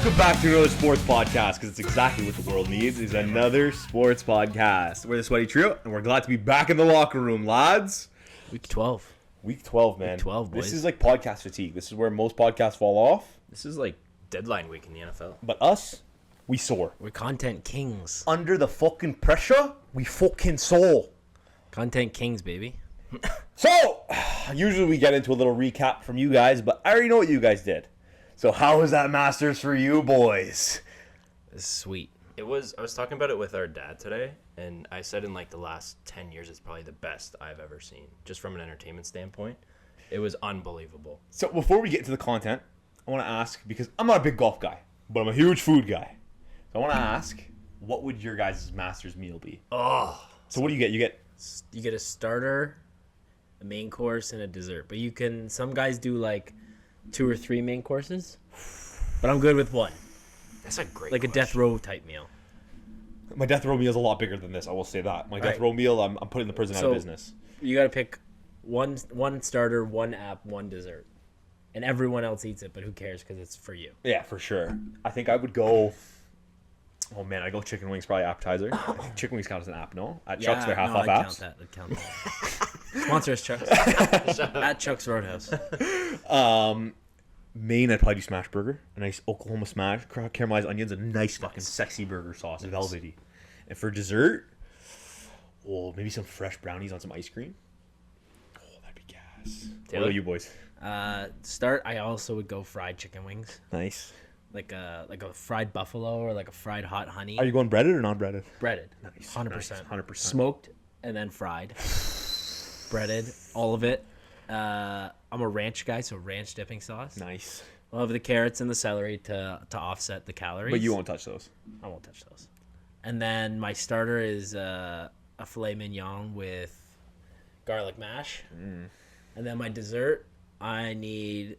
Welcome back to another sports podcast, because it's exactly what the world needs, is another sports podcast. We're the Sweaty Trio, and we're glad to be back in the locker room, lads. Week 12. Week 12, man. Week 12, boys. This is like podcast fatigue. This is where most podcasts fall off. This is like deadline week in the NFL. But us, we soar. We're content kings. Under the fucking pressure, we fucking soar. Content kings, baby. So, usually we get into a little recap from you guys, but I already know what you guys did. So how was that Masters for you boys? It's sweet. I was talking about it with our dad today, and I said in like the last 10 years, it's probably the best I've ever seen, just from an entertainment standpoint. It was unbelievable. So before we get into the content, I want to ask, because I'm not a big golf guy, but I'm a huge food guy. So I want to ask, what would your guys' Masters meal be? Oh. So what do you get? You get a starter, a main course, and a dessert. But you can, some guys do like 2 or 3 main courses, but I'm good with one. That's a great Like question. a death row type meal. My death row meal is a lot bigger than this, I will say that. My death row meal, I'm putting the prison out of business. You got to pick one starter, one app, one dessert. And everyone else eats it, but who cares because it's for you. Yeah, for sure. I think I would go... Oh, man, I go chicken wings, probably appetizer. I think chicken wings count as an app, no? At Chuck's, they're half off apps. I'd count that. Sponsor us, Chuck's. At Chuck's Roadhouse. Main, I'd probably do smash burger. A nice Oklahoma smash, caramelized onions, a nice fucking sexy burger sauce, velvety. And for dessert, maybe some fresh brownies on some ice cream. Oh, that'd be gas. What about you boys? Start, I also would go fried chicken wings. Nice. Like a fried buffalo or like a fried hot honey. Are you going breaded or non-breaded? Breaded. Nice. 100%. Nice. 100%. Smoked and then fried. Breaded. All of it. I'm a ranch guy, so ranch dipping sauce. Nice. I'll have the carrots and the celery to offset the calories. But you won't touch those. I won't touch those. And then my starter is a filet mignon with garlic mash. And then my dessert, I need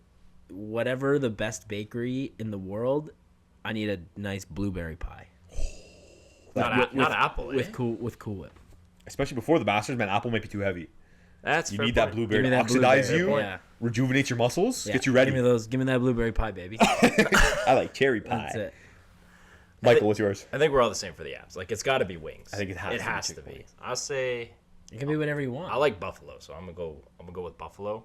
whatever the best bakery in the world. I need a nice blueberry pie. Not apple, with Cool Whip. Especially before the Masters, man, apple might be too heavy. That's You fair need point. that blueberry Give me to that oxidize blueberry, you, yeah. rejuvenate your muscles, Yeah. get you ready. Give me that blueberry pie, baby. I like cherry pie. That's it. Michael, what's yours? I think we're all the same for the apps. Like, it's got to be wings. I think it has to be to chicken be. wings. I'll say It can be whatever you want. I like buffalo, so I'm gonna go with buffalo.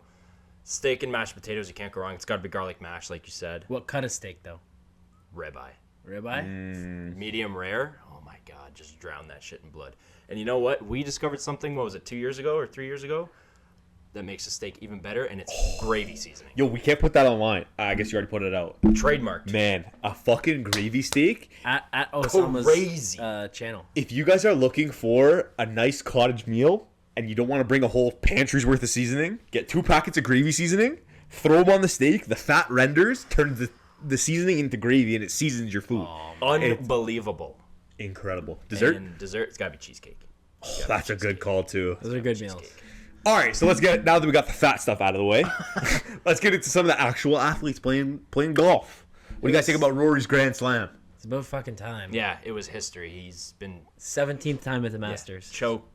Steak and mashed potatoes, you can't go wrong. It's got to be garlic mash, like you said. What cut of steak though? Ribeye. Ribeye? Medium rare. Oh my god, just drown that shit in blood. And you know what? We discovered something, what was it, 2 years ago or 3 years ago, that makes the steak even better, and it's gravy seasoning. Yo, we can't put that online. I guess you already put it out. Trademarked. Man, a fucking gravy steak. At Osama's Crazy. channel. If you guys are looking for a nice cottage meal and you don't want to bring a whole pantry's worth of seasoning, get 2 packets of gravy seasoning, throw them on the steak, the fat renders, turn the seasoning into gravy, and it seasons your food. Unbelievable. Incredible. Dessert? And dessert, it's got to be cheesecake. That's a good call, too. Those are good meals. All right, so now that we got the fat stuff out of the way, let's get into some of the actual athletes playing golf. What do you guys think about Rory's Grand Slam? It's about fucking time. Yeah, it was history. He's been 17th time at the Masters. choke.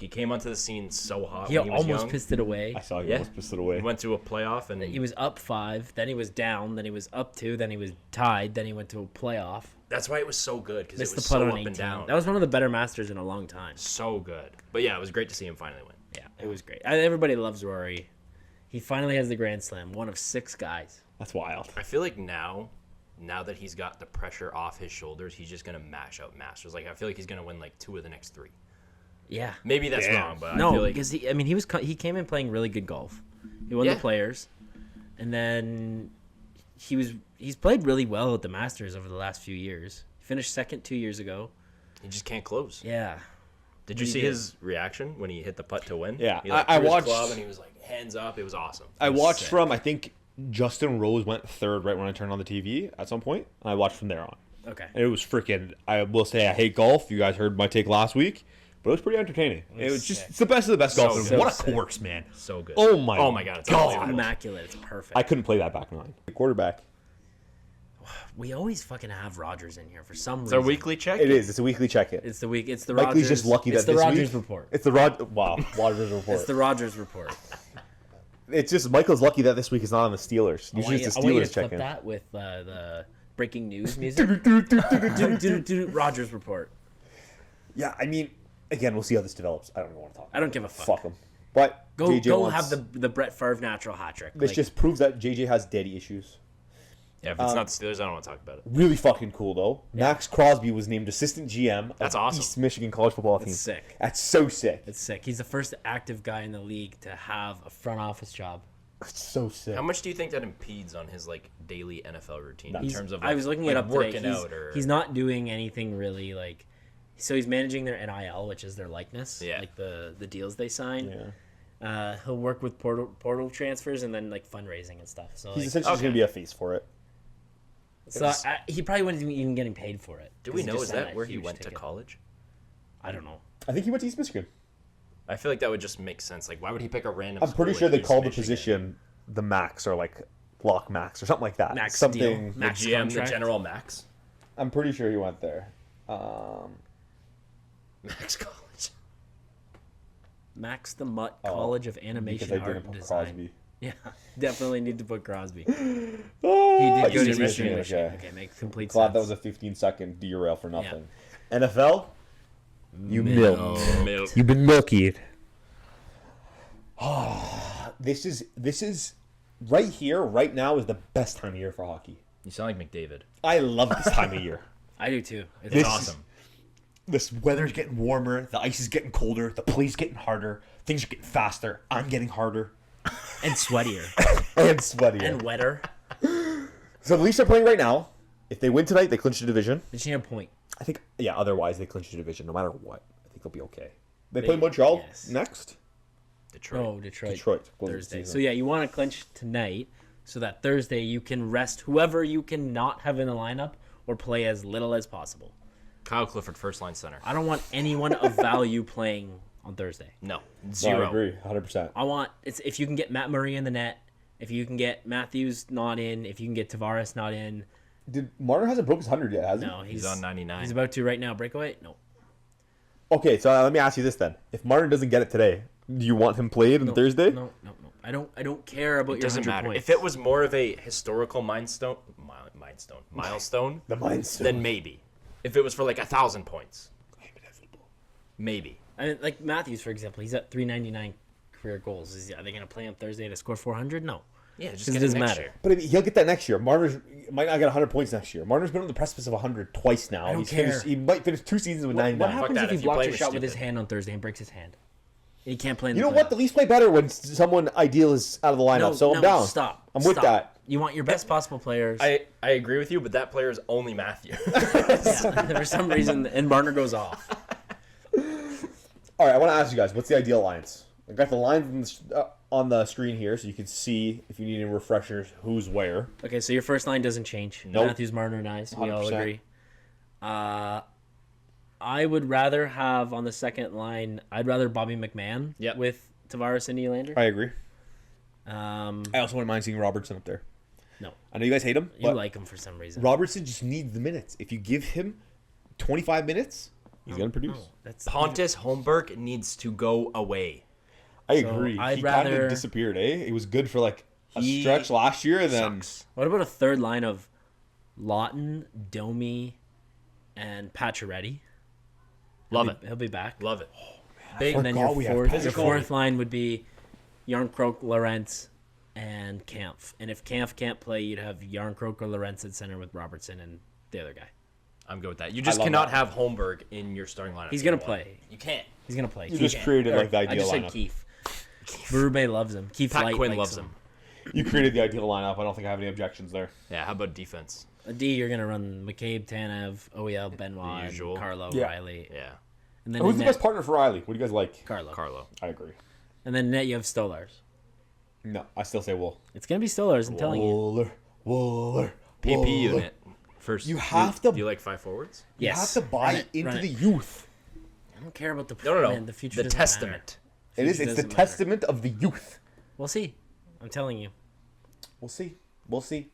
He came onto the scene so hot He when he was almost young. pissed it away. I saw you Yeah. almost pissed it away. He went to a playoff and He was up 5, then he was down, then he was up 2, then he was tied, then he went to a playoff. that's why it was so good, because it Missed was the putt so on up 18. and down. That was one of the better Masters in a long time. So good. But yeah, it was great to see him finally win. Yeah, it was great. Everybody loves Rory. He finally has the Grand Slam, one of 6 guys. That's wild. I feel like now that he's got the pressure off his shoulders, he's just going to mash out Masters. Like, I feel like he's going to win like 2 of the next 3. Yeah. Maybe that's Damn. wrong, but I No, feel like because he came in playing really good golf. He won the Players, and then he's played really well at the Masters over the last few years. He finished second 2 years ago. he just can't close. Yeah. Did you see his reaction when he hit the putt to win? Yeah, he, like, I threw his watched- club and he was like hands up. It was awesome. I It was watched sick. from, I think, Justin Rose went 3rd right when I turned on the TV at some point, and I watched from there on. Okay. And it was freaking, I will say I hate golf. You guys heard my take last week, but it was pretty entertaining. It was just, it's the best of the best golf. So What a sick. course, man. So good. Oh my god, it's God. unbelievable. Immaculate. It's perfect. I couldn't play that back 9. Quarterback. We always fucking have Rodgers in here for some It's reason. our weekly check. It is. It's a weekly check-in. It's the week. It's the Likely's Rodgers. just lucky it's that the this Rodgers week- report. It's the Rodgers report. It's the Rodgers report. It's just Michael's lucky that this week is not on the Steelers. Usually it's the I want you Steelers to clip check-in. that with the breaking news music. Rodgers report. Yeah, I mean, again, we'll see how this develops. I don't even want to talk. I don't give a fuck. Fuck him. But Go have the Brett Favre natural hat trick. This just proves that JJ has daddy issues. Yeah, if it's not the Steelers, I don't want to talk about it. Really fucking cool though. Yeah. Maxx Crosby was named assistant GM That's of awesome. East Michigan college football team. That's sick. That's so sick. It's sick. He's the first active guy in the league to have a front office job. It's so sick. How much do you think that impedes on his like daily NFL routine in terms of like, I was looking it up working today. out or He's not doing anything really like. So he's managing their NIL, which is their likeness, like the deals they sign. Yeah. He'll work with portal transfers and then like fundraising and stuff. So he's essentially going to be a face for it. So he probably wasn't even getting paid for it. Do we know is that where he went to college? I don't know. I think he went to East Michigan. I feel like that would just make sense. Like, why would he pick a random? I'm pretty sure like they East call the Michigan? position the Max or like Block Max or something like that. Max something. deal. The Max GM, contract. the General Max. I'm pretty sure he went there. Max College. Max the Mutt College of Animation because I Art didn't and put Design. Crosby. Yeah, definitely need to put Crosby. Oh, He did go to East Michigan. Okay. Okay, make complete Glad sense. that was a 15-second derail for nothing. NFL, you milked. You've been milkied. This is right here, right now is the best time of year for hockey. You sound like McDavid. I love this time of year. I do too. It's This awesome. This weather's getting warmer, the ice is getting colder, the play's getting harder, things are getting faster, I'm getting harder. And sweatier. And sweatier. And wetter. So the Leafs are playing right now. If they win tonight, they clinch the division. They just need a point. I think, yeah, otherwise they clinch the division no matter what. I think they'll be okay. They play Montreal next? Detroit. Oh, Detroit. Thursday. So yeah, you want to clinch tonight so that Thursday you can rest whoever you can not have in the lineup or play as little as possible. Kyle Clifford, first line center. I don't want anyone of value playing on Thursday. No, No, zero. I agree, 100%. I want if you can get Matt Murray in the net, if you can get Matthews not in, if you can get Tavares not in. Did Marner hasn't broke his 100 yet, has he? No, He's on 99. He's about to right now. Breakaway? No. Okay, so let me ask you this then. If Marner doesn't get it today, do you want him played on Thursday? No. I don't care about It your doesn't 100 matter. points. If it was more of a historical milestone, The milestone. then maybe. If it was for like 1,000 points, maybe. I mean, like Matthews, for example, he's at 399 career goals. Are they going to play him Thursday to score 400? No. Yeah, just Because get it doesn't next matter. year. But I mean, he'll get that next year. Marner's might not get 100 points next year. Marner's been on the precipice of 100 twice now. I don't He's care. Finished, he might finish 2 seasons with 99. What happens that. if he If you blocks play a him, shot it's with his stupid. hand on Thursday and breaks his hand? He can't play in You the know what? playoffs. The Leafs play better when someone ideal is out of the lineup. So I'm down. Stop. I'm with that. You want your best possible players. I agree with you, but that player is only Matthew. For some reason, and Marner goes off. All right, I want to ask you guys, what's the ideal alliance? I got the lines on the screen here, so you can see if you need any refreshers, who's where. Okay, so your first line doesn't change. Nope. Matthews, Marner, nice. We all 100%. agree. I would rather have on the second line. I'd rather Bobby McMahon with Tavares and Nylander. I agree. I I also wouldn't mind seeing Robertson up there. No, I know you guys hate him, you but like him for some reason. Robertson just needs the minutes. If you give him 25 minutes, he's going to produce. No, that's Pontus Holmberg needs to go away. I So agree. I'd he kind rather- of disappeared, eh? He was good for like a He stretch last year, and then Sucks. What about a third line of Lawton, Domi, and Pacioretty? Love it. He'll be back. Love it. Big, and then forgot we have your physical. fourth line would be Yarncroke, Lorentz, and Kampf. And if Kampf can't play, you'd have Yarncroke or Lorentz at center with Robertson and the other guy. I'm good with that. You just love cannot that. have Holmberg in your starting lineup. He's gonna anymore. play. You can't. He's gonna play. you just created like the I ideal just said lineup. Keefe. Berube loves him. Keefe Pat Light Quinn likes loves him. him. You created the ideal lineup. I don't think I have any objections there. Yeah, how about defense? A D, you're gonna run McCabe, Tanev, OEL, Benoit, The usual. Carlo, Yeah. Riley, Yeah. and then Who's in the net, best partner for Riley? What do you guys like? Carlo. I agree. And then in net you have Stolars. No, I still say Wool. It's gonna be Stolars. I'm telling you. Wooler. PP unit. First, You have to- Do you like 5 forwards? You Yes. have to buy Run it, into run the it. youth. I don't care about the No. man, the future. The doesn't testament. It is. Future It's the doesn't matter. testament of the youth. We'll see. I'm telling you. We'll see. We'll see.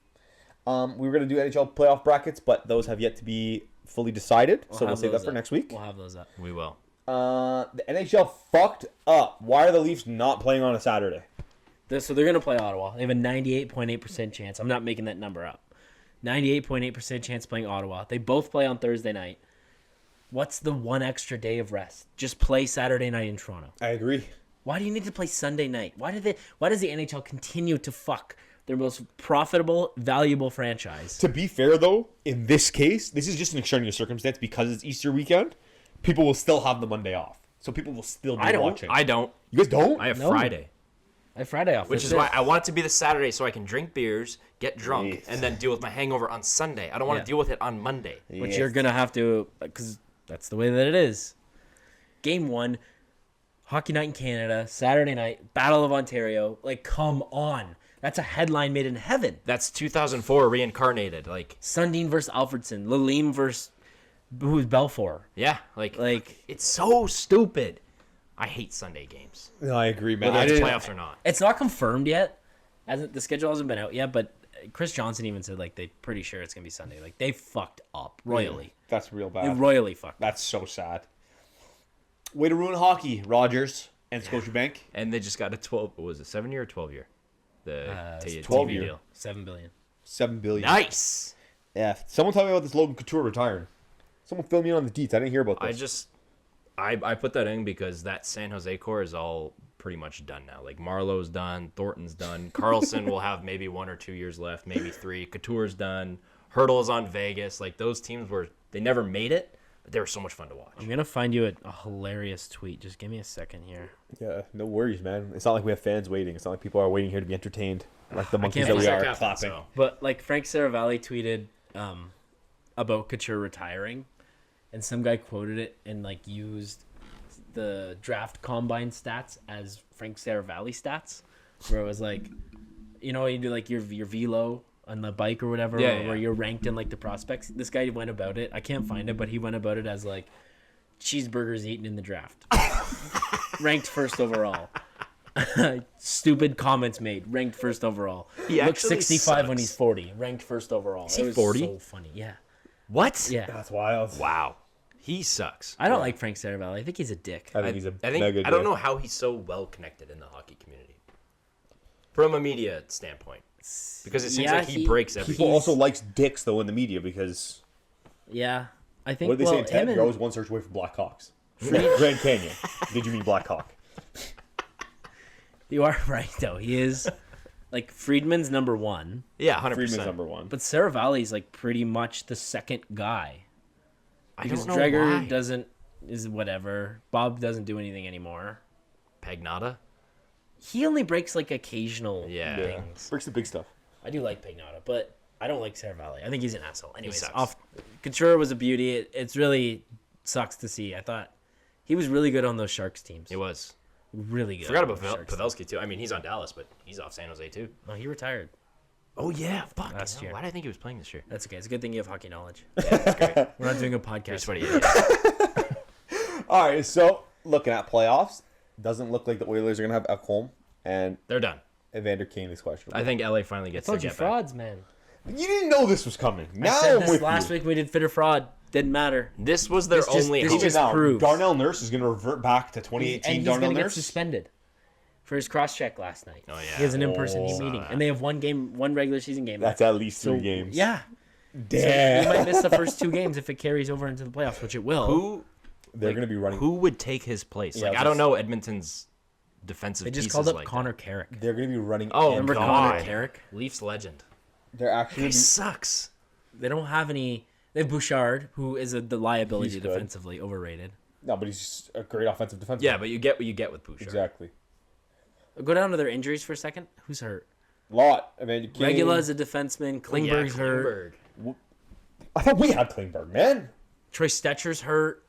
We were gonna do NHL playoff brackets, but those have yet to be fully decided. So we'll have save that those for up. next week. We'll have those up. We will. The NHL fucked up. Why are the Leafs not playing on a Saturday? So they're gonna play Ottawa. They have a 98.8% chance. I'm not making that number up. 98.8% chance playing Ottawa. They both play on Thursday night. What's the one extra day of rest? Just play Saturday night in Toronto. I agree. Why do you need to play Sunday night? Why does the NHL continue to fuck their most profitable, valuable franchise? To be fair, though, in this case, this is just an extraordinary circumstance because it's Easter weekend. People will still have the Monday off. So people will still be watching. I don't. You guys don't? I have No. Friday. I have Friday off. Which is why I want it to be the Saturday so I can drink beers, get drunk, Yes. and then deal with my hangover on Sunday. I don't want Yeah. to deal with it on Monday. But you're going to have to, because that's the way that it is. Game 1, Hockey Night in Canada, Saturday night, Battle of Ontario. Like, come on. That's a headline made in heaven. That's 2004 reincarnated. Like, Sundin versus Alfredson. Lalim versus who's Belfour. yeah, Like, it's so stupid. I hate Sunday games. No, I agree, man. Whether I it's didn't, playoffs or not. it's not confirmed yet. The schedule hasn't been out yet, but Chris Johnson even said, like, they're pretty sure it's going to be Sunday. Like, they fucked up royally. That's real They bad. royally fucked up. That's so sad. Way to ruin hockey, Rodgers and Scotiabank. And they just got a 12, what was it, 7-year or 12-year? The It's 12-year. deal. $7 billion. $7 billion. Nice. Yeah. Someone tell me about this Logan Couture retiring. Someone fill me in on the deets. I didn't hear about this. I put that in because that San Jose core is all pretty much done now. Like, Marlowe's done, Thornton's done, Carlson will have maybe 1 or 2 years left, maybe 3. Couture's done, Hurdle's on Vegas. Like, those teams they never made it, but they were so much fun to watch. I'm going to find you a hilarious tweet. Just give me a second here. Yeah, no worries, man. It's not like we have fans waiting. It's not like people are waiting here to be entertained. Like the monkeys can't that we believe are clapping. So. But, like, Frank Saravalli tweeted about Couture retiring, and some guy quoted it and, like, used the draft combine stats as Frank Saravalli stats, where it was like, you know, you do like your velo on the bike or whatever, where you're ranked in like the prospects. This guy went about it. I can't find it, but he went about it as like cheeseburgers eaten in the draft, ranked first overall. Stupid comments made, ranked first overall. He Looks actually 65 when sucks. he's 40, ranked first overall. Is he It was 40? So funny, yeah, What? yeah. That's wild. Wow. He sucks. I don't like Frank Saravalli. I think he's a dick. I think he's a I think mega I don't dick. know how he's so well connected in the hockey community from a media standpoint, because it seems Yeah, like he he- breaks People everything. also likes dicks though in the media because Yeah, I think. what did they say in him Ted? and- You're always one search away from Black Hawks. Grand Canyon. Did you mean Black Hawk? You are right, though. He is like Friedman's number 1, Yeah, 100%. Friedman's number 1. but Saravalli's like pretty much the second guy I because don't know Dreger why. is whatever. Bob doesn't do anything anymore. Pagnata. He only breaks like occasional Yeah. things. Breaks the big stuff. I do like Pagnata, but I don't like Saravalli. I think he's an asshole. Anyways, sucks. Couture was a beauty. It's really sucks to see. I thought he was really good on those Sharks teams. He was. Really good. Forgot on about those Sharks Pavelski too. I mean, he's on Dallas, but he's off San Jose too. teams. Oh, he retired. Oh yeah, fuck. Last year. Why did I think he was playing this year? That's okay. It's a good thing you have hockey knowledge. Yeah, that's great. We're not doing a You're podcast. sweaty idiot. All right, so looking at playoffs, doesn't look like the Oilers are gonna have Ekholm and They're done. Evander Kane is questionable. I think LA finally gets I to told you get back. frauds, man. You didn't know this was coming. Now I said I'm this with last you. week we did fit or fraud. Didn't matter. This was their This just- only this hope. just- now, proves. Darnell Nurse is gonna revert back to And 2018 he's Darnell going to get Nurse. suspended for his cross-check last night. Oh, yeah. He has an in-person Oh. meeting. And they have one regular season game That's left. at least 3 games. Yeah. Damn. He might miss the first 2 games if it carries over into the playoffs, which it will. Who They're gonna be running. who would take his place? Yeah, Like, I don't know Edmonton's defensive They just pieces called up like Connor that. Carrick. They're gonna be running. Oh, Remember God. Connor Carrick? Leafs legend. They're actually. He Gonna be, sucks. They don't have any. They have Bouchard, who is the liability He's good. defensively, overrated. no, but he's just a great offensive defenseman. Yeah, but you get what you get with Bouchard. exactly. Go down to their injuries for a second. Who's hurt? Lot. Evander Kane. Regula's a defenseman. Well, yeah, Klingberg's hurt. Klingberg. I thought we had Klingberg, man. Troy Stetcher's hurt.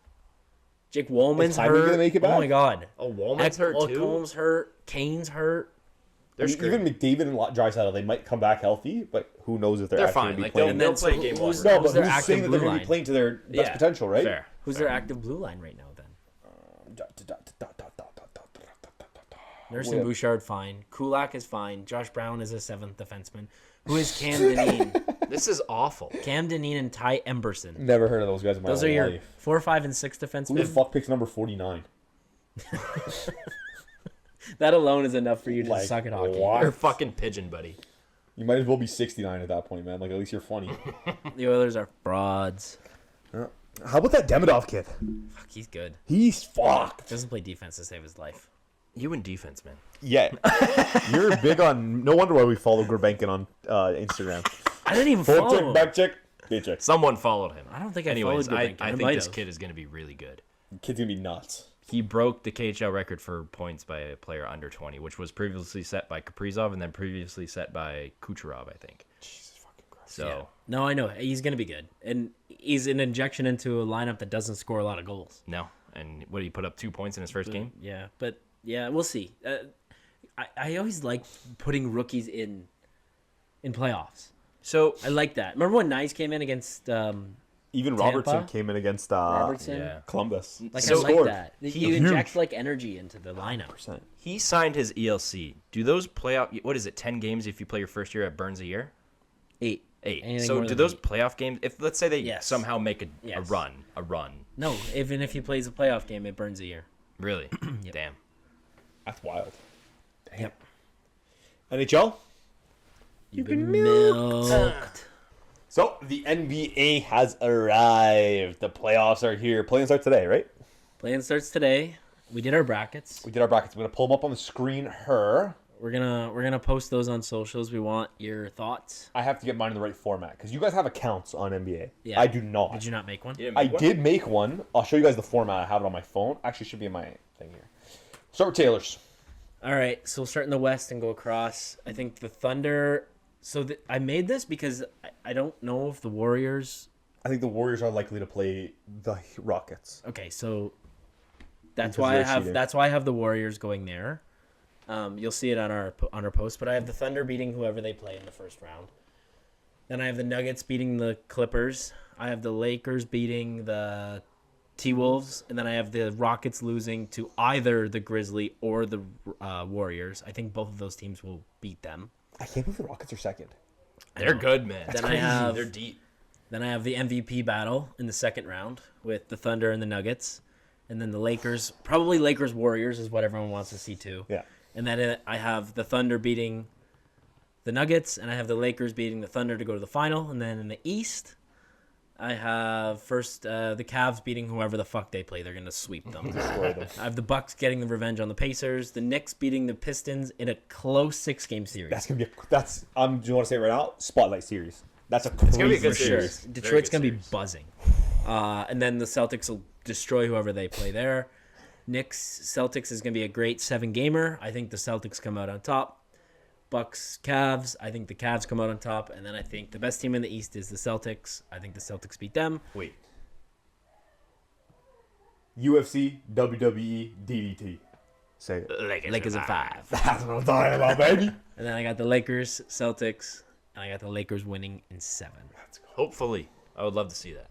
Jake Woolman's Is Hyman hurt. gonna make it Oh back? my god. Oh, Woolman's hurt too. Ekholm's hurt. Kane's hurt. They're I mean, screwed. even McDavid and Draisaitl, they might come back healthy, but who knows if they're, They're actually fine. gonna be Like, playing. they'll then play so game who's- one. No, who's but their who's active saying that they're blue going to be line? playing to their best Yeah, potential, right? Fair. Who's their active blue line right now then? Nurse and Yeah. Bouchard fine. Kulak is fine. Josh Brown is a 7th defenseman. Who is Cam Dineen? This is awful. Cam Dineen and Ty Emberson. Never heard of those guys in my Those whole are your life. 4, 5, and 6 Who the defensemen. fuck picks number 49? That alone is enough for you to Like, suck at hockey. what? You're a fucking pigeon, buddy. You might as well be 69 at that point, man. Like, at least you're funny. The Oilers are frauds. How about that Demidov kid? Fuck, he's good. He's fucked. Doesn't play defense to save his life. You in defense, man. Yeah. You're big on... No wonder why we follow Gurbankin on Instagram. I didn't even Forward follow check, him. back check, day check. Someone followed him. I don't think I Anyways, followed I Gurbankin. think this kid is going to be really good. Kid's gonna be nuts. He broke the KHL record for points by a player under 20, which was previously set by Kaprizov and then previously set by Kucherov, I think. Jesus fucking Christ. So, Yeah. No, I know. He's going to be good. And he's an injection into a lineup that doesn't score a lot of goals. no. And what did he put up 2 points in his first game? Yeah, but yeah, we'll see. I always like putting rookies in playoffs. So, I like that. Remember when Nice came in against Even Tampa? Robertson came in against Robertson? yeah. Columbus. Like, So- I like that. You Huge. inject like energy into the lineup. He signed his ELC. Do those playoff? What is it? 10 games if you play your first year at Burns a year. 8. 8. Anything So more do than those 8. playoff games? If let's say they Yes. somehow make a Yes. run. No, even if he plays a playoff game, it burns a year. Really? Damn. That's wild. Yep. NHL? You've been milked. So, the NBA has arrived. The playoffs are here. Play-in starts today, right? Play-in starts today. We did our brackets. We did our brackets. I'm going to pull them up on the screen. We're gonna post those on socials. We want your thoughts. I have to get mine in the right format because you guys have accounts on NBA. Yeah. I do not. Did you not make one? You didn't I make one? did make one. I'll show you guys the format. I have it on my phone. Actually, it should be in my thing here. Start with Taylor's. All right, so we'll start in the West and go across. I think the Thunder. So I made this because I don't know if the Warriors. I think the Warriors are likely to play the Rockets. Okay, so that's Because why I they're have cheating. the Warriors going there. You'll see it on our post, but I have the Thunder beating whoever they play in the first round. Then I have the Nuggets beating the Clippers. I have the Lakers beating the T-Wolves, and then I have the Rockets losing to either the Grizzly or the Warriors. I think both of those teams will beat them. I can't believe the Rockets are second. They're good, man. Then I have They're deep. Then I have the MVP battle in the second round with the Thunder and the Nuggets, and then the Lakers. Probably Lakers Warriors is what everyone wants to see too. Yeah. And then I have the Thunder beating the Nuggets, and I have the Lakers beating the Thunder to go to the final. And then in the East, I have first the Cavs beating whoever the fuck they play. They're gonna sweep them. Destroy them. I have the Bucks getting the revenge on the Pacers. The Knicks beating the Pistons in a close 6-game series. That's gonna be. Do you want to say it right now? Spotlight series. That's a It's gonna be a crazy good For sure. series. Very Detroit's good gonna be series. buzzing. And then the Celtics will destroy whoever they play there. Knicks Celtics is gonna be a great 7-gamer. I think the Celtics come out on top. Bucks Cavs. I think the Cavs come out on top, and then I think the best team in the East is the Celtics. I think the Celtics beat them. Wait. UFC, WWE, DDT. Say it. Lakers in 5. That's what I'm talking about, baby. And then I got the Lakers, Celtics, and I got the Lakers winning in 7. Hopefully. I would love to see that.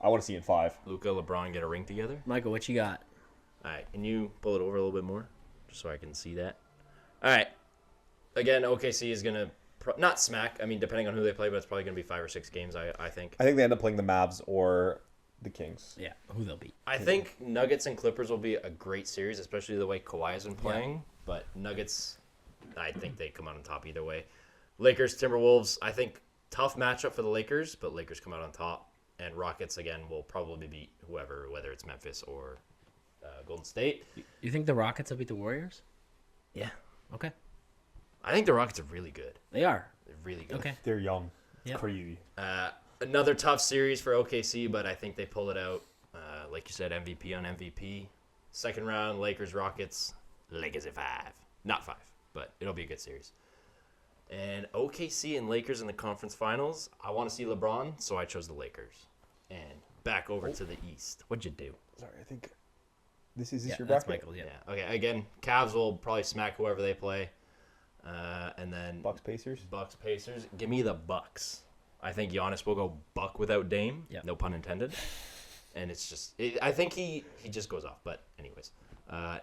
I want to see it in 5. Luka, LeBron get a ring together. Michael, what you got? All right, can you pull it over a little bit more, just so I can see that? All right. Again, OKC is gonna not smack. I mean, depending on who they play, but it's probably gonna be 5 or 6 games. I think. I think they end up playing the Mavs or the Kings. Yeah, who they'll beat. I think Nuggets and Clippers will be a great series, especially the way Kawhi has been playing. But Nuggets, I think they come out on top either way. Lakers, Timberwolves. I think tough matchup for the Lakers, but Lakers come out on top. And Rockets again will probably beat whoever, whether it's Memphis or Golden State. You think the Rockets will beat the Warriors? Yeah, Okay. I think the Rockets are really good. They are. They're really good. Okay. They're young. It's Yep. crazy. Another tough series for OKC, but I think they pull it out. Like you said, MVP on MVP. Second round, Lakers, Rockets. Lakers at 5. Not 5, but it'll be a good series. And OKC and Lakers in the conference finals. I want to see LeBron, so I chose the Lakers. And back over to the East. What'd you do? Sorry, I think this is Yeah, your that's bracket. Michael. Yeah. Yeah. Okay. Again, Cavs will probably smack whoever they play. And then Bucks Pacers. Bucks Pacers. Give me the Bucks. I think Giannis will go buck without Dame. Yep. No pun intended. And it's just, I think he just goes off. But anyways,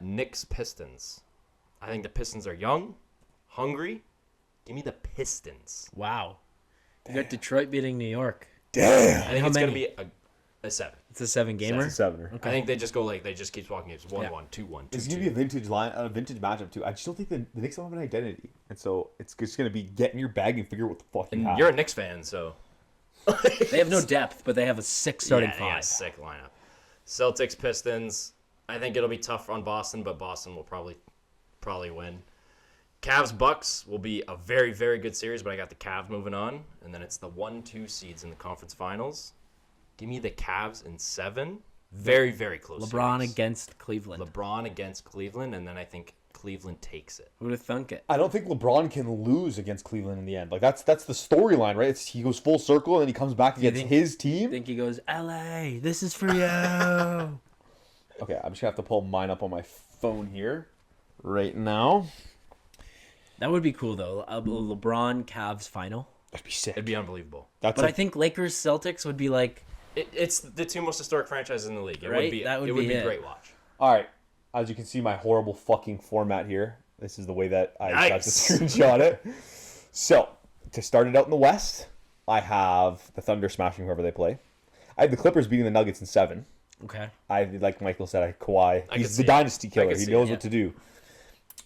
Knicks Pistons. I think the Pistons are young, hungry. Give me the Pistons. Wow. You got Detroit beating New York. Damn. I think How it's gonna many? be A 7. It's a 7-gamer. It's a 7er. I think they just go like they just keep walking games 1-1, 2-1, 2-2. It's gonna be a vintage matchup too. I just don't think the Knicks don't have an identity, and so it's just gonna be get in your bag and figure out what the fuck you have. You're a Knicks fan, so They have no depth, but they have a 6 starting yeah, 5. yeah, sick lineup. Celtics, Pistons. I think it'll be tough on Boston, but Boston will probably win. Cavs, Bucks will be a very, very good series, but I got the Cavs moving on, and then it's the 1-2 seeds in the conference finals. Give me the Cavs in 7. Very, very close. LeBron series. against Cleveland. LeBron against Cleveland, and then I think Cleveland takes it. Who would have thunk it? I don't think LeBron can lose against Cleveland in the end. Like that's the storyline, right? He goes full circle and then he comes back against his team. I think he goes, LA, this is for you. Okay, I'm just gonna have to pull mine up on my phone here right now. That would be cool though. A LeBron Cavs final. That'd be sick. It'd be unbelievable. But I think Lakers Celtics would be like, It's the 2 most historic franchises in the league. It Right? would be That would it would be be it. great watch. All right. As you can see, my horrible fucking format here. This is the way that I got to Nice. screenshot it. So, to start it out in the West, I have the Thunder smashing whoever they play. I have the Clippers beating the Nuggets in 7. okay. I like Michael said, I had Kawhi. I He's could the see it. dynasty I killer. could He see knows it, what to do.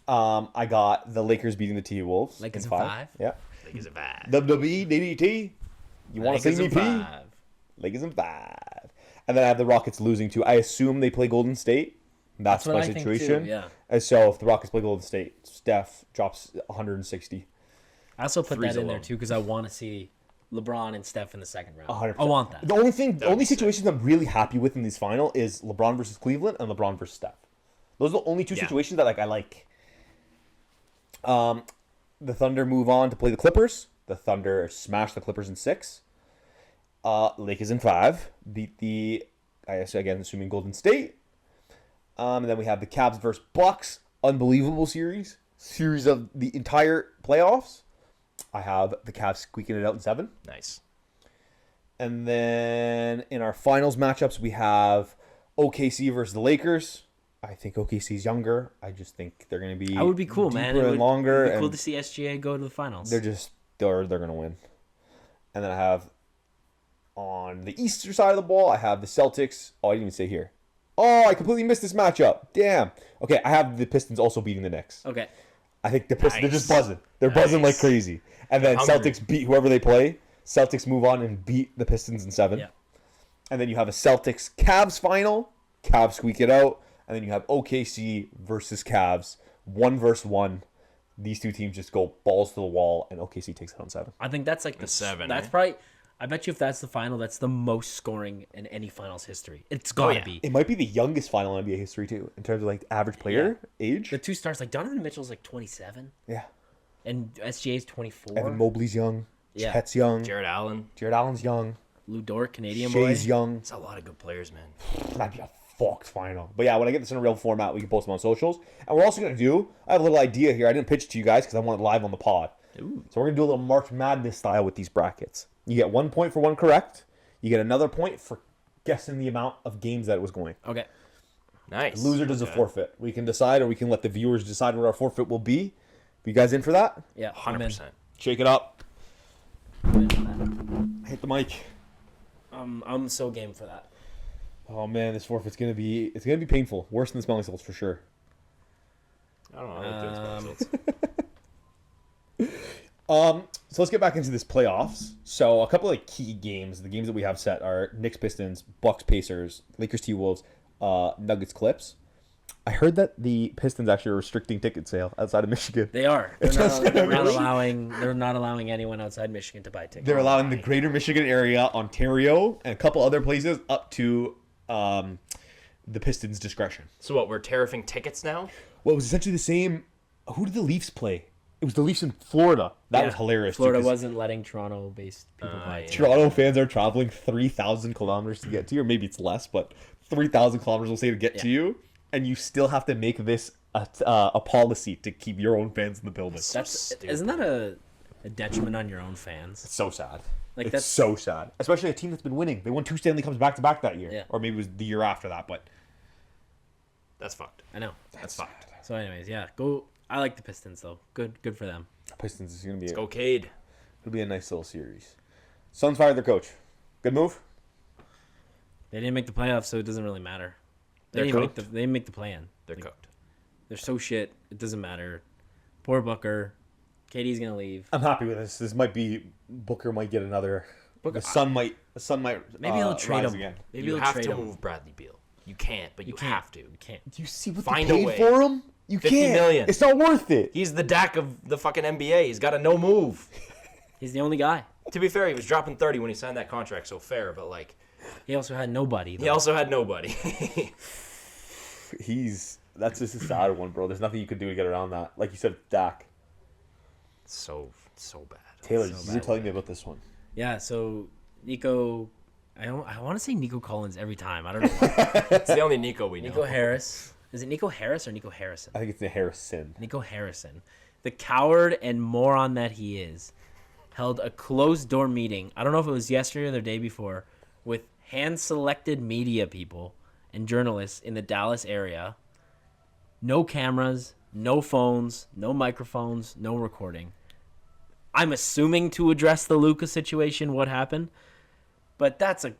I got the Lakers beating the T-Wolves. Lakers in in 5. 5? Yeah. Lakers are bad. WWE, DDT. You want to see Lakers me in pee? 5. Lakers in 5. And then I have the Rockets losing to. I assume they play Golden State. That's what my I think situation. too, yeah. And so if the Rockets play Golden State, Steph drops 160. I also put Three's that in there alone. too because I want to see LeBron and Steph in the second round. 100%. I want that. The only be sick. situations I'm really happy with in this final is LeBron versus Cleveland and LeBron versus Steph. Those are the only 2 Yeah. situations that I like. The Thunder move on to play the Clippers. The Thunder smash the Clippers in 6. Lakers in 5. Beat the, I guess again assuming Golden State. And then we have the Cavs versus Bucks. Unbelievable series. Series of the entire playoffs. I have the Cavs squeaking it out in 7. Nice. And then in our finals matchups, we have OKC versus the Lakers. I think OKC's younger. I just think they're going to be That would be cool, man. deeper It and would longer. be cool and to see SGA go to the finals. they're going to win. And then I have on the Eastern side of the ball, I have the Celtics. Oh, I didn't even say here. Oh, I completely missed this matchup. Damn. Okay, I have the Pistons also beating the Knicks. Okay. I think the Pistons, they're just Nice. buzzing. They're buzzing like Nice. crazy. And then Hungry. Celtics beat whoever they play. Celtics move on and beat the Pistons in 7. Yeah. And then you have a Celtics Cavs final. Cavs squeak it out. And then you have OKC versus Cavs. 1 versus 1. These 2 teams just go balls to the wall, and OKC takes it on 7. I think that's like the 7, That's eh? probably. I bet you if that's the final, that's the most scoring in any finals history. It's gotta yeah. be. It might be the youngest final in NBA history, too, in terms of like average player age. The 2 stars, like Donovan Mitchell's like 27, Yeah. and SGA's 24. Evan Mobley's young. Yeah. Chet's young. Jared Allen. Jared Allen's young. Lou Dort, Canadian Shea's boy. young. It's a lot of good players, man. That'd be a fucked final. But yeah, when I get this in a real format, we can post them on socials. And we're also going to do, I have a little idea here. I didn't pitch it to you guys because I want it live on the pod. Ooh. So we're going to do a little March Madness style with these brackets. You get 1 point for one correct. You get another point for guessing the amount of games that it was going. Okay. Nice. Loser does a Okay. forfeit. We can decide, or we can let the viewers decide what our forfeit will be. You guys in for that? Yeah. I'm in. 100%. Shake it up. I'm in on Hit the mic. that. I'm so game for that. Oh man, this forfeit's gonna be painful. Worse than the smelling salts for sure. I don't know. I like doing Um, specials. So let's get back into this playoffs. So a couple of key games. The games that we have set are Knicks Pistons, Bucks Pacers, Lakers T-Wolves, Nuggets Clips. I heard that the Pistons actually are restricting ticket sale outside of Michigan. They are. It's just gonna really- They're not allowing anyone outside Michigan to buy tickets. They're allowing the greater Michigan area, Ontario, and a couple other places up to the Pistons' discretion. So what? We're tariffing tickets now? Well, it was essentially the same. Who did the Leafs play? It was the Leafs in Florida. That was hilarious. too, Florida 'cause wasn't letting Toronto-based people buy tickets. Toronto fans are traveling 3,000 kilometers to get to you, or maybe it's less, but 3,000 kilometers we'll say to get to you, and you still have to make this a policy to keep your own fans in the building. Isn't that a detriment on your own fans? It's so sad. Like, It's that's- so sad. Especially a team that's been winning. They won 2 Stanley Cups back-to-back that year. Yeah. Or maybe it was the year after that, but That's fucked. I know. That's fucked. So, anyways, yeah, go. I like the Pistons though. Good for them. Pistons is going to be Go Cade. it'll be a nice little series. Suns fired their coach. Good move? They didn't make the playoffs, so it doesn't really matter. They didn't make the play-in. They're cooked. They're so shit. It doesn't matter. Poor Booker. KD's gonna leave. I'm happy with this. This might be Booker might get another. The sun might. Maybe he'll trade rise him again. Maybe You he'll have trade to him. move Bradley Beal. You can't, but you have to. You can't. Do you see what Find they a paid way. for him? You 50 can't. million. It's not worth it. He's the Dak of the fucking NBA. He's got a no move. He's the only guy. To be fair, he was dropping 30 when he signed that contract, so fair, but like He also had nobody. he also had nobody. That's just a sad one, bro. There's nothing you could do to get around that. Like you said, Dak. so bad. Taylor, So you're bad. telling me about this one. Yeah. So Nico, I want to say Nico Collins every time. I don't know. Why. It's the only Nico we know. Nico Harris. Is it Nico Harris or Nico Harrison? I think it's the Harrison. Nico Harrison, the coward and moron that he is, held a closed-door meeting. I don't know if it was yesterday or the day before, with hand-selected media people and journalists in the Dallas area. No cameras, no phones, no microphones, no recording. I'm assuming to address the Luka situation, what happened, but that's a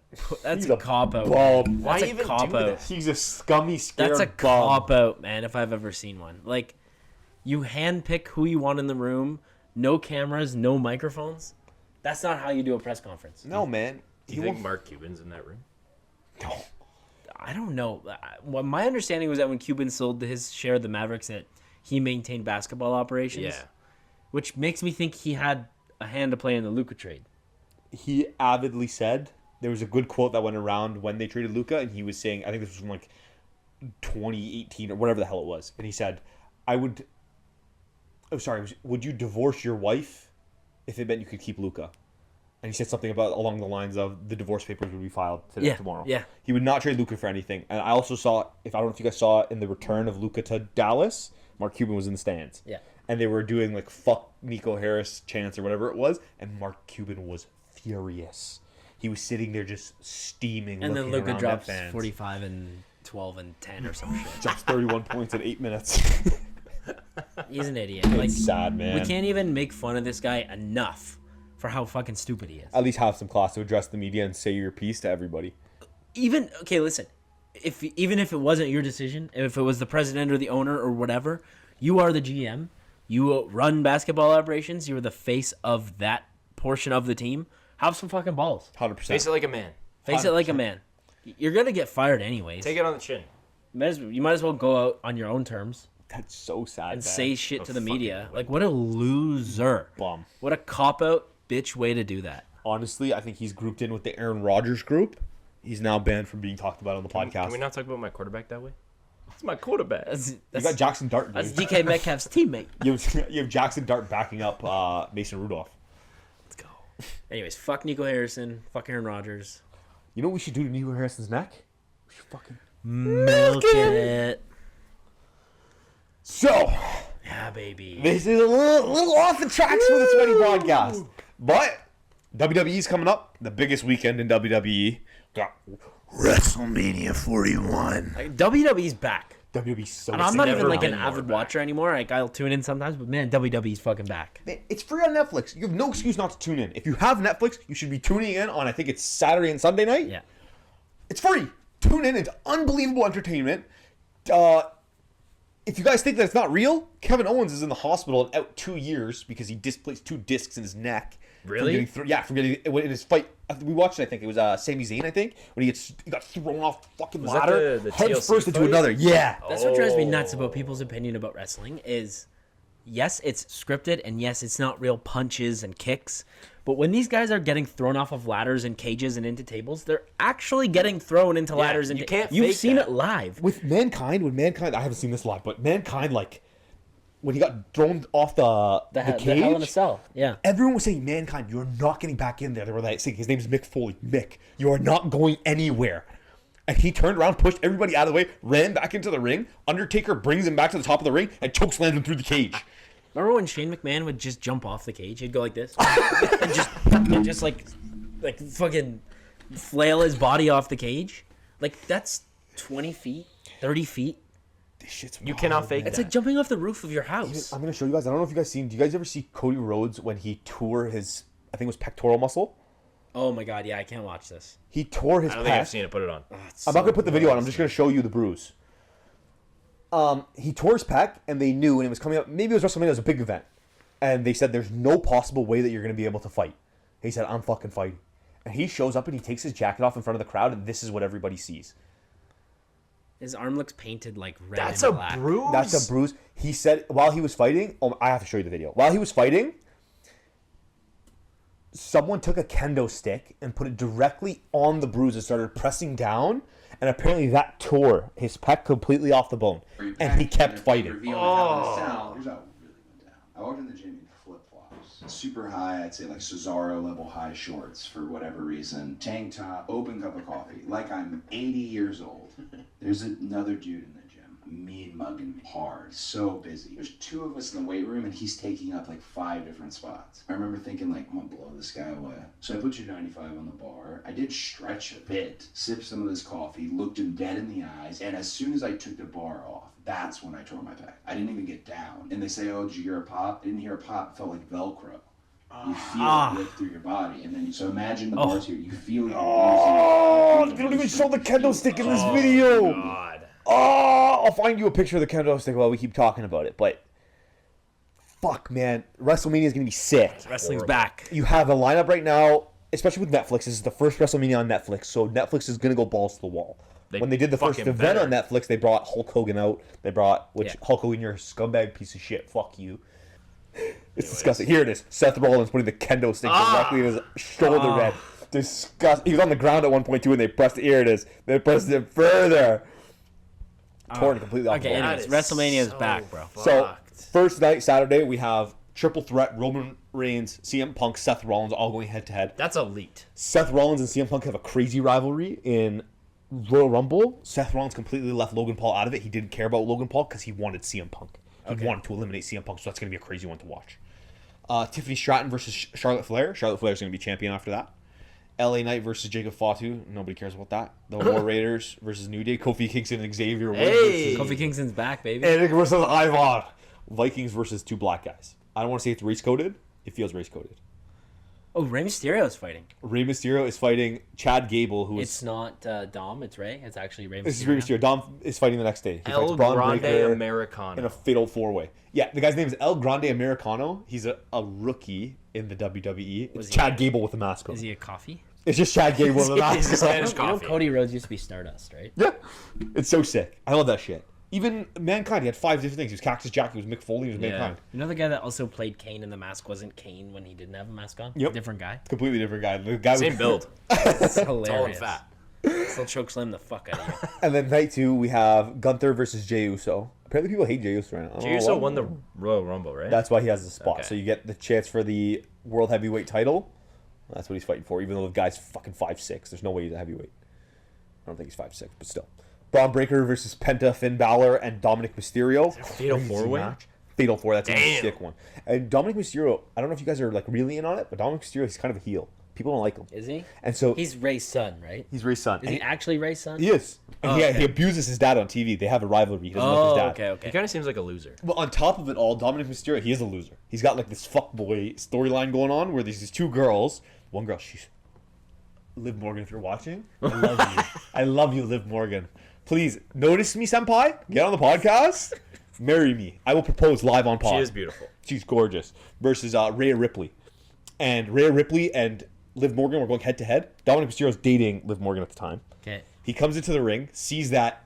cop out. bum. Why That's a even cop do out. that? He's a scummy, scared That's a bum. cop out, man, if I've ever seen one. Like, you handpick who you want in the room, no cameras, no microphones. That's not how you do a press conference. No, man. Do you think Mark Cuban's in that room? No. I don't know. Well, my understanding was that when Cuban sold his share of the Mavericks, that he maintained basketball operations. Yeah. Which makes me think he had a hand to play in the Luka trade. He avidly said, there was a good quote that went around when they traded Luka, and he was saying, I think this was from like 2018 or whatever the hell it was, and he said, would you divorce your wife if it meant you could keep Luka? And he said something along the lines of the divorce papers would be filed tomorrow. Yeah. He would not trade Luka for anything. And I also saw, I don't know if you guys saw in the return of Luka to Dallas, Mark Cuban was in the stands. Yeah. And they were doing like fuck Nico Harris chants or whatever it was, and Mark Cuban was furious. He was sitting there just steaming. And then looking Luka around drops at fans. 45 and 12 and 10 or some shit. Drops 31 points in 8 minutes. He's an idiot. Like, It's sad, man. we can't even make fun of this guy enough for how fucking stupid he is. At least have some class to address the media and say your piece to everybody. Okay, listen. Even if it wasn't your decision, if it was the president or the owner or whatever, you are the GM. You run basketball operations. You're the face of that portion of the team. Have some fucking balls. 100%. Face it like a man. Face it like a man. You're gonna get fired anyways. Take it on the chin. You might as well go out on your own terms That's so sad, and man. say shit to the fucking media. Like, what a loser. Bum. What a cop out bitch way to do that. Honestly, I think he's grouped in with the Aaron Rodgers group. He's now banned from being talked about on the podcast. Can we not talk about my quarterback that way? It's my quarterback. You got Jackson Dart. That's Dude. DK Metcalf's teammate. You have Jackson Dart backing up Mason Rudolph. Let's go. Anyways, fuck Nico Harrison. Fuck Aaron Rodgers. You know what we should do to Nico Harrison's neck? We should fucking Milk it. So, Yeah, baby. this is a little off the tracks for the Sweaty podcast. But WWE's coming up. The biggest weekend in WWE. Got WrestleMania 41. Like, WWE's back. WWE's so And I'm not never even like an been more avid back. watcher anymore. Like, I'll tune in sometimes, but man, WWE's fucking back. Man, it's free on Netflix. You have no excuse not to tune in. If you have Netflix, you should be tuning in on, I think it's Saturday and Sunday night. Yeah. It's free. Tune in. It's unbelievable entertainment. If you guys think that it's not real, Kevin Owens is in the hospital and out 2 years because he displaced 2 discs in his neck. Really? From getting in his fight. We watched it, I think. It was Sami Zayn, I think, when he got thrown off the fucking Was that ladder. the head TLC first into fight? another. Yeah. That's what drives me nuts about people's opinion about wrestling is, yes, it's scripted, and yes, it's not real punches and kicks. But when these guys are getting thrown off of ladders and cages and into tables, they're actually getting thrown into ladders and you can't You've fake seen that. it live. With Mankind, I haven't seen this live, but Mankind, like, when he got thrown off the cage, The Hell in a Cell. Yeah. everyone was saying, Mankind, you're not getting back in there. They were like saying, his name's Mick Foley. Mick, you are not going anywhere. And he turned around, pushed everybody out of the way, ran back into the ring. Undertaker brings him back to the top of the ring and chokeslams him through the cage. Remember when Shane McMahon would just jump off the cage? He'd go like this. and just like fucking flail his body off the cage. Like, that's 20 feet, 30 feet. This shit's You cannot fake It's that. like jumping off the roof of your house. I'm going to show you guys. I don't know if you guys seen. Do you guys ever see Cody Rhodes when he tore his, I think it was pectoral muscle? Oh my god, yeah, I can't watch this. He tore his I don't think I've pec. seen it. Put it on. I'm not gonna put the video on. I'm just gonna show you the bruise. He tore his pec, and they knew when it was coming up. Maybe it was WrestleMania. It was a big event, and they said there's no possible way that you're gonna be able to fight. He said, "I'm fucking fighting," and he shows up and he takes his jacket off in front of the crowd, and this is what everybody sees. His arm looks painted like red. That's and a black. bruise. That's a bruise. He said while he was fighting. Oh, I have to show you the video. While he was fighting, someone took a kendo stick and put it directly on the bruise and started pressing down. And apparently that tore his pec completely off the bone. And he kept fighting. Here's how it really went down. I walked in the gym in flip-flops. Super high, I'd say like Cesaro level high shorts for whatever reason. Tank top, open cup of coffee. Like I'm 80 years old. There's another dude in the gym. Mean mugging me hard. So busy. There's 2 of us in the weight room and he's taking up like 5 different spots. I remember thinking like, I'm gonna blow this guy away. So I put 295 on the bar. I did stretch a bit, sipped some of this coffee, looked him dead in the eyes, and as soon as I took the bar off, that's when I tore my pec. I didn't even get down. And they say, oh, did you hear a pop? I didn't hear a pop. It felt like Velcro. You feel it rip through your body. And then, so imagine the bars here. You feel it. Oh, they don't even show the kendo stick in this video. God. Oh, I'll find you a picture of the kendo stick while we keep talking about it. But fuck, man, WrestleMania is gonna be sick. Wrestling's back. You have a lineup right now, especially with Netflix. This is the first WrestleMania on Netflix, so Netflix is gonna go balls to the wall. When they did the first fucking event better. on Netflix, they brought Hulk Hogan out. They brought Yeah. Hulk Hogan, you're a scumbag piece of shit. Fuck you. It's disgusting. Here it is. Seth Rollins putting the kendo stick directly in his shoulder red. Disgusting. He was on the ground at one point too, and they pressed it. Here it is. They pressed it further. Torn completely off Okay, the wall. anyways, WrestleMania is back, bro. So, first night, Saturday, we have triple threat, Roman Reigns, CM Punk, Seth Rollins, all going head-to-head. That's elite. Seth Rollins and CM Punk have a crazy rivalry in Royal Rumble. Seth Rollins completely left Logan Paul out of it. He didn't care about Logan Paul because he wanted CM Punk. He wanted to eliminate CM Punk, so that's going to be a crazy one to watch. Tiffany Stratton versus Charlotte Flair. Charlotte Flair is going to be champion after that. LA Knight versus Jacob Fatu. Nobody cares about that. The War Raiders versus New Day. Kofi Kingston and Xavier Woods Hey! versus Kofi Kingston's back, baby. Eric versus Ivar. Vikings versus 2 black guys. I don't want to say it's race coded. It feels race coded. Oh, Rey Mysterio is fighting. Rey Mysterio is fighting Chad Gable, who is. It's not Dom, it's Rey. It's actually Rey Mysterio. This is Rey Mysterio. Dom is fighting the next day. He El fights Braun Grande Breaker Americano. in a fatal 4-way. Yeah, the guy's name is El Grande Americano. He's a rookie in the WWE. It's Chad Gable with a mask on. Is he a coffee? It's just Chad Gable with a mask on. Spanish You know coffee. Cody Rhodes used to be Stardust, right? Yeah. It's so sick. I love that shit. Even Mankind, he had 5 different things. He was Cactus Jack, he was Mick Foley, he was Mankind. You know the guy that also played Kane in the mask wasn't Kane when he didn't have a mask on? Yep. Different guy. Completely different guy. The guy Same with, build. It's Tall and hilarious. fat. Still chokeslam the fuck out of you. And then night 2, we have Gunther versus Jey Uso. Apparently people hate Jey Uso right now. I don't Jey know Uso why. won the Royal Rumble, right? That's why he has the spot. Okay. So you get the chance for the World Heavyweight title. That's what he's fighting for, even though the guy's fucking 5'6". There's no way he's a heavyweight. I don't think he's 5'6", but still. Braun Breaker versus Penta, Finn Balor, and Dominic Mysterio. fatal Crazy 4-way? match. Fatal 4, that's a Damn. sick one. And Dominic Mysterio, I don't know if you guys are like really in on it, but Dominic Mysterio, he's kind of a heel. People don't like him. Is he? And so He's Ray's son, right? he's Ray's son. Is he actually Ray's son? He is. And Oh, he okay. abuses his dad on TV. They have a rivalry. He doesn't like Oh, his dad. okay, He okay. kind of seems like a loser. Well, on top of it all, Dominic Mysterio, he is a loser. He's got like this fuckboy storyline going on where there's these 2 girls. One girl, she's Liv Morgan. If you're watching, I love you. I love you, Liv Morgan. Please notice me, senpai. Get on the podcast. Marry me. I will propose live on pod. She is beautiful. She's gorgeous. Versus Rhea Ripley, and Rhea Ripley and Liv Morgan were going head to head. Dominic Mysterio's dating Liv Morgan at the time. Okay. He comes into the ring, sees that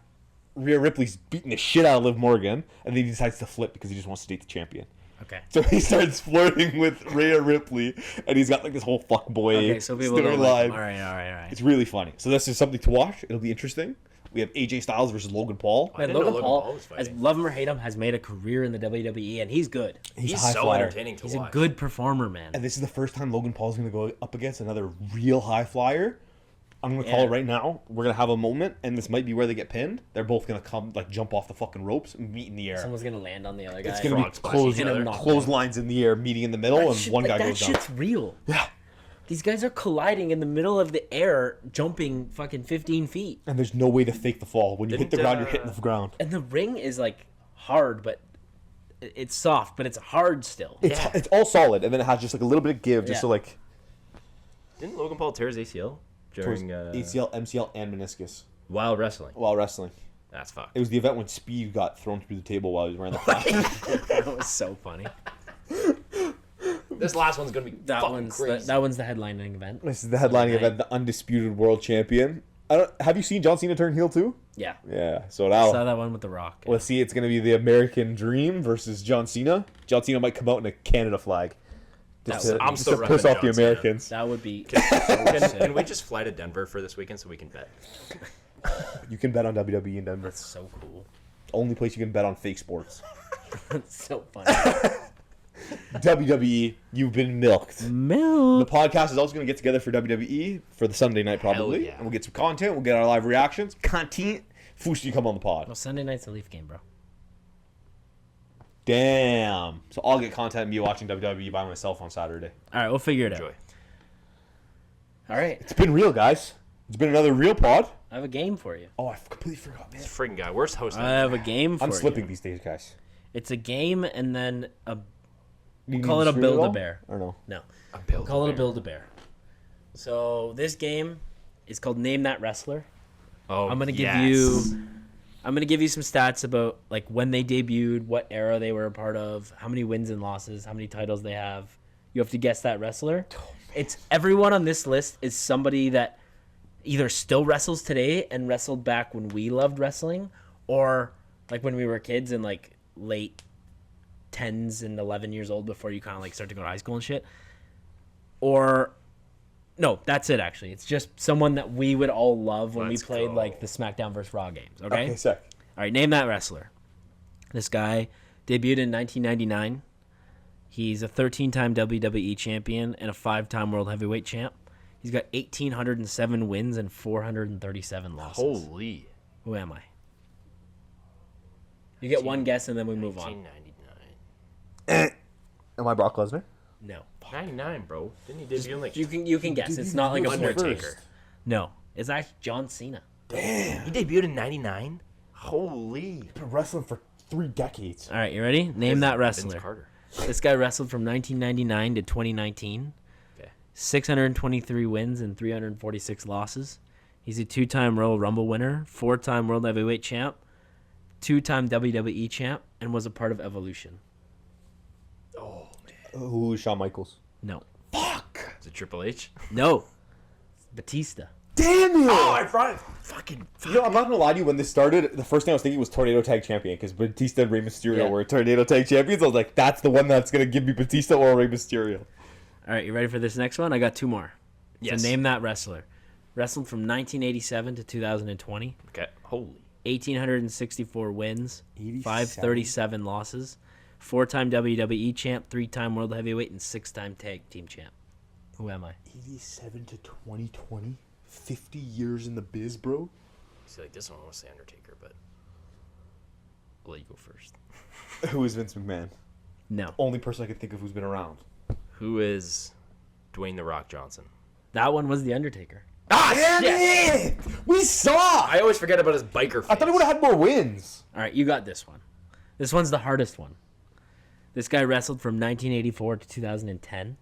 Rhea Ripley's beating the shit out of Liv Morgan, and then he decides to flip because he just wants to date the champion. Okay. So he starts flirting with Rhea Ripley, and he's got like this whole fuckboy Okay, so people don't like storyline. him. All right. It's really funny. So this is something to watch. It'll be interesting. We have AJ Styles versus Logan Paul. Man, didn't know Logan Logan Paul, Paul was as fighting. love him or hate him, has made a career in the WWE, and he's good. He's a He's high so flyer. entertaining to He's watch. a good performer, man. And this is the first time Logan Paul's going to go up against another real high flyer. I'm going to call Yeah. it right now. We're going to have a moment, and this might be where they get pinned. They're both going to come, like, jump off the fucking ropes and meet in the air. Someone's gonna land on the other guy. It's going to be Frog splash each other. clotheslines in the air, meeting in the middle, and one guy that goes down. shit's real. Yeah. These guys are colliding in the middle of the air, jumping fucking 15 feet. And there's no way to fake the fall. When you hit the Didn't, ground, you're hitting the ground. And the ring is like hard, but it's soft, but it's hard still. It's all solid, and then it has just like a little bit of give, just Yeah. so like. Didn't Logan Paul tear his ACL Towards during ACL, MCL, and meniscus while wrestling? while wrestling. That's fucked. It was the event when Speed got thrown through the table while he was wearing the flag. That was so funny. This last one's gonna be That fucking one's crazy. that one's the headlining event. This is the headlining event, the undisputed world champion. Have you seen John Cena turn heel too? Yeah. Yeah. So Saw now that one with The Rock. let's see. It's gonna be the American Dream versus John Cena. John Cena might come out in a Canada flag. I'm Just still to piss repping off the John Cena. Americans. That would be. Can we just fly to Denver for this weekend so we can bet? You can bet on WWE in Denver. That's so cool. Only place you can bet on fake sports. That's so funny. WWE, you've been milked. The Milk. podcast is also going to get together for WWE for the Sunday night probably. yeah. And we'll get some content. We'll get our live reactions. Content. Fush, you come on the pod. Well, Sunday night's a Leaf game, bro. Damn. So I'll get content and be watching WWE by myself on Saturday. All right, we'll figure it Enjoy. out. All right, It's been real, guys. It's been another real pod. I have a game for you. Oh, I completely forgot, man. This freaking guy. Worst host I ever. have a game for I'm you. slipping these days, guys. It's a game and then a You call need it a to stream Build-A-Bear. all? Or no? no. Build Call it a Bear. Build-A-Bear. So this game is called Name That Wrestler. Oh, I'm gonna yes. give you some stats about like when they debuted, what era they were a part of, how many wins and losses, how many titles they have. You have to guess that wrestler. It's everyone on this list is somebody that either still wrestles today and wrestled back when we loved wrestling, or like when we were kids and like late 10s and 11 years old before you kind of like start to go to high school and shit. Or no, that's it actually. It's just someone that we would all love when Let's we played go. like the SmackDown vs. Raw games, okay? Okay, sick. All right, name that wrestler. This guy debuted in 1999. He's a 13-time WWE champion and a 5-time World Heavyweight champ. He's got 1,807 wins and 437 losses. Holy. Who am I? You get one guess and then we move on. 1999. Am I Brock Lesnar? No. 99, bro. Didn't he debut in like... You can guess. It's not like a Undertaker. Undertaker. No. It's actually John Cena. Damn. He debuted in 99? Holy. Been wrestling for 3 decades. All right, you ready? Name that Vince wrestler. Carter. This guy wrestled from 1999 to 2019. Okay. 623 wins and 346 losses. He's a 2-time Royal Rumble winner, 4-time World Heavyweight champ, 2-time WWE champ, and was a part of Evolution. Oh, man. Who is Shawn Michaels? No. Fuck. Is it Triple H? No. Batista. Damn it. Oh, I brought it. Fucking... You know, I'm not gonna lie to you. When this started, the first thing I was thinking was Tornado Tag Champion because Batista and Rey Mysterio Yeah. were Tornado Tag Champions. I was like, that's the one that's gonna give me Batista or Rey Mysterio. All right, you ready for this next one? I got 2 more. Yes. So name that wrestler. Wrestled from 1987 to 2020. Okay. Holy. 1,864 wins, 87? 537 losses, 4-time WWE champ, 3-time World Heavyweight, and 6-time Tag Team champ. Who am I? 87 to 2020, 50 years in the biz, bro. See, like this one, I want to say Undertaker, but I'll let you go first. Who is Vince McMahon? No. Only person I could think of who's been around. Who is Dwayne The Rock Johnson? That one was The Undertaker. Ah, Damn it! We saw. I always forget about his biker face. I thought he would have had more wins. All right, you got this one. This one's the hardest one. This guy wrestled from 1984 to 2010.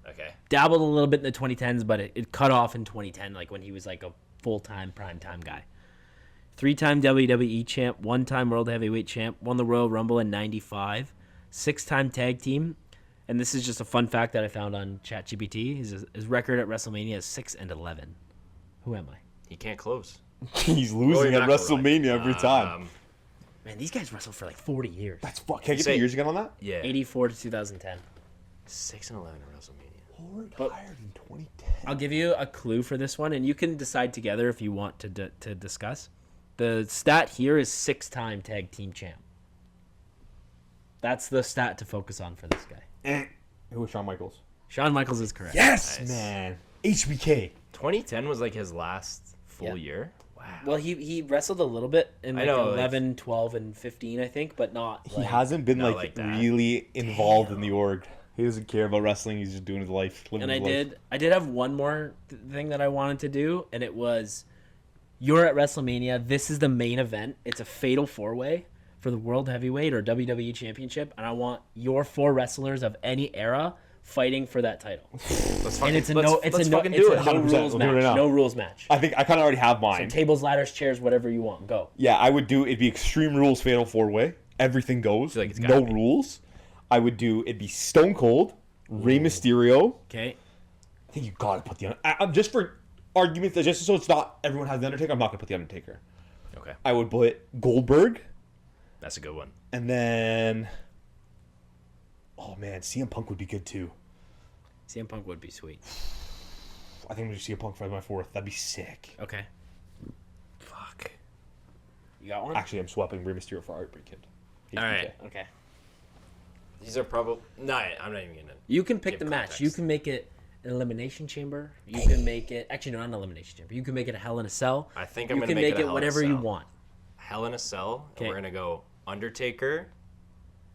Okay. Dabbled a little bit in the 2010s, but it cut off in 2010, like when he was like a full-time, prime-time guy. 3-time WWE champ, 1-time World Heavyweight champ, won the Royal Rumble in 95, 6-time tag team, and this is just a fun fact that I found on ChatGPT. His record at WrestleMania is 6-11. Who am I? He can't close. He's losing Rory at McIlroy. WrestleMania every time. Man, these guys wrestled for like 40 years. That's fuck. Can I get Say- the years again on that? Yeah. 84 to 2010. 6-11 at WrestleMania. Who retired in 2010? I'll give you a clue for this one, and you can decide together if you want to discuss. The stat here is 6-time tag team champ. That's the stat to focus on for this guy. Who was Shawn Michaels? Shawn Michaels is correct. Yes, Nice. man. HBK. 2010 was like his last full Yeah. year. Wow. Well, he wrestled a little bit in like know, like- 11, 12, and 15, I think, but not. He like- hasn't been not like like that. really involved in the org. He doesn't care about wrestling. He's just doing his life. Living And his life. I did have one more thing that I wanted to do, and it was, you're at WrestleMania. This is the main event. It's a fatal 4-way for the World Heavyweight or WWE Championship, and I want your 4 wrestlers of any era fighting for that title. Let's And it's a no do it. rules 100%. match. No. No rules match. I think I kind of already have So mine. tables, ladders, chairs, whatever you want. Go. Yeah, I would do. It'd be Extreme Rules Fatal 4-Way. Everything goes. Feel like it's No gotta be. rules. I would do. It'd be Stone Cold, Rey Mysterio. Okay. I think you gotta put the. I'm just for arguments, just so it's not everyone has the Undertaker. I'm not gonna put the Undertaker. Okay, I would put Goldberg, that's a good one. and then. Oh man, CM Punk would be good too. CM Punk would be sweet. I think we should CM Punk for my fourth. That'd be sick. Okay. Fuck. You got one? Actually, I'm swapping Rey Mysterio for Heartbreak Kid. All right. Okay. These are probably no. I'm not even gonna. You can pick Give the match. context. You can make it an elimination chamber. You can make it actually no, not an elimination chamber. You can make it a Hell in a Cell. I think I'm you gonna can make make it a it Hell in a whatever you Cell. want. Hell in a Cell. And Okay. we're gonna go Undertaker,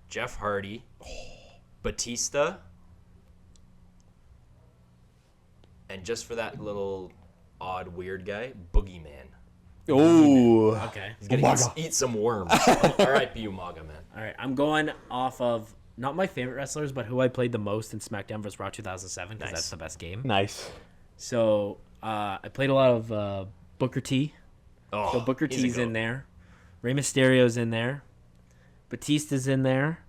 Jeff Hardy, Batista, and just for that little odd weird guy, Boogeyman. Oh. Okay. He's gonna Umaga. eat some worms. R.I.P. Umaga, man. All right. I'm going off of not my favorite wrestlers, but who I played the most in SmackDown vs. Raw 2007 because Nice. that's the best game. Nice. So I played a lot of Booker T. Oh, So Booker he's a T's goat. in there. Rey Mysterio's in there. Batista's in there.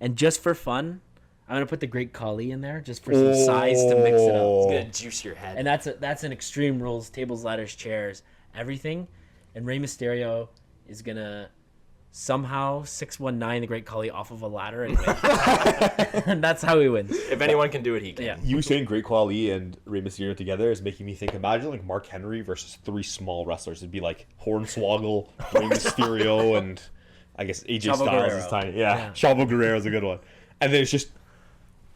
And just for fun, I'm gonna put the Great Khali in there just for some size to mix it up. Oh. He's gonna juice your head. And that's an Extreme Rules, tables, ladders, chairs, everything. And Rey Mysterio is gonna somehow 619 the Great Khali off of a ladder and win. And that's how he wins. If anyone can do it, he can. Yeah. You saying Great Khali and Rey Mysterio together is making me think. Imagine like Mark Henry versus three small wrestlers. It'd be like Hornswoggle, Rey Mysterio, and I guess AJ Chavo Styles Guerrero. is tiny. Yeah, Yeah. Chavo Guerrero's a good one. And then it's just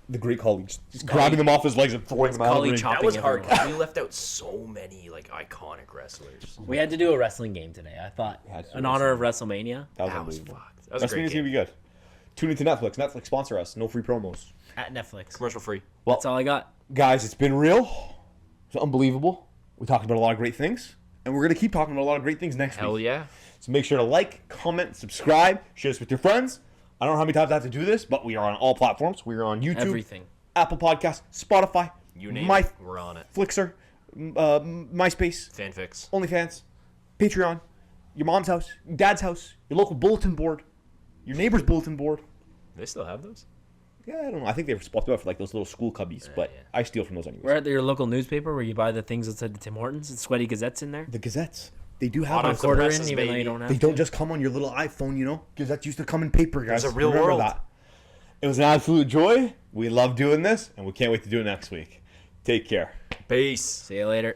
the Great Khali just grabbing them off his legs and throwing them out of Khali the ring. chopping That was hard everyone. because we left out so many like iconic wrestlers. We had to do a wrestling game today. I thought had to do in honor of WrestleMania That was That was unbelievable. fucked. That was a WrestleMania's great gonna game. be good. Tune into Netflix. Netflix sponsor us. No free promos. at Netflix. Commercial free. Well, That's all I got. guys, it's been real. It's unbelievable. We talked about a lot of great things, and we're gonna keep talking about a lot of great things next Hell week. yeah. So make sure to like, comment, subscribe, share this with your friends. I don't know how many times I have to do this, but we are on all platforms. We are on YouTube, Everything. Apple Podcasts, Spotify, You name My it, we're on it. Flixer, MySpace, Fanfics. OnlyFans, Patreon, your mom's house, your dad's house, your local bulletin board, your neighbor's bulletin board. They still have those? Yeah, I don't know. I think they were spotted out for like those little school cubbies, but yeah. I steal from those anyways. We're at your local newspaper where you buy the things outside the Tim Hortons. It's Sweaty Gazette's in there. The Gazettes, they do have Hot those. off the Quarter in, presses, even though you baby. don't have They to. don't just come on your little iPhone, you know? Gazettes used to come in paper, guys. There's a real Remember world. that. It was an absolute joy. We love doing this, and we can't wait to do it next week. Take care. Peace. See you later.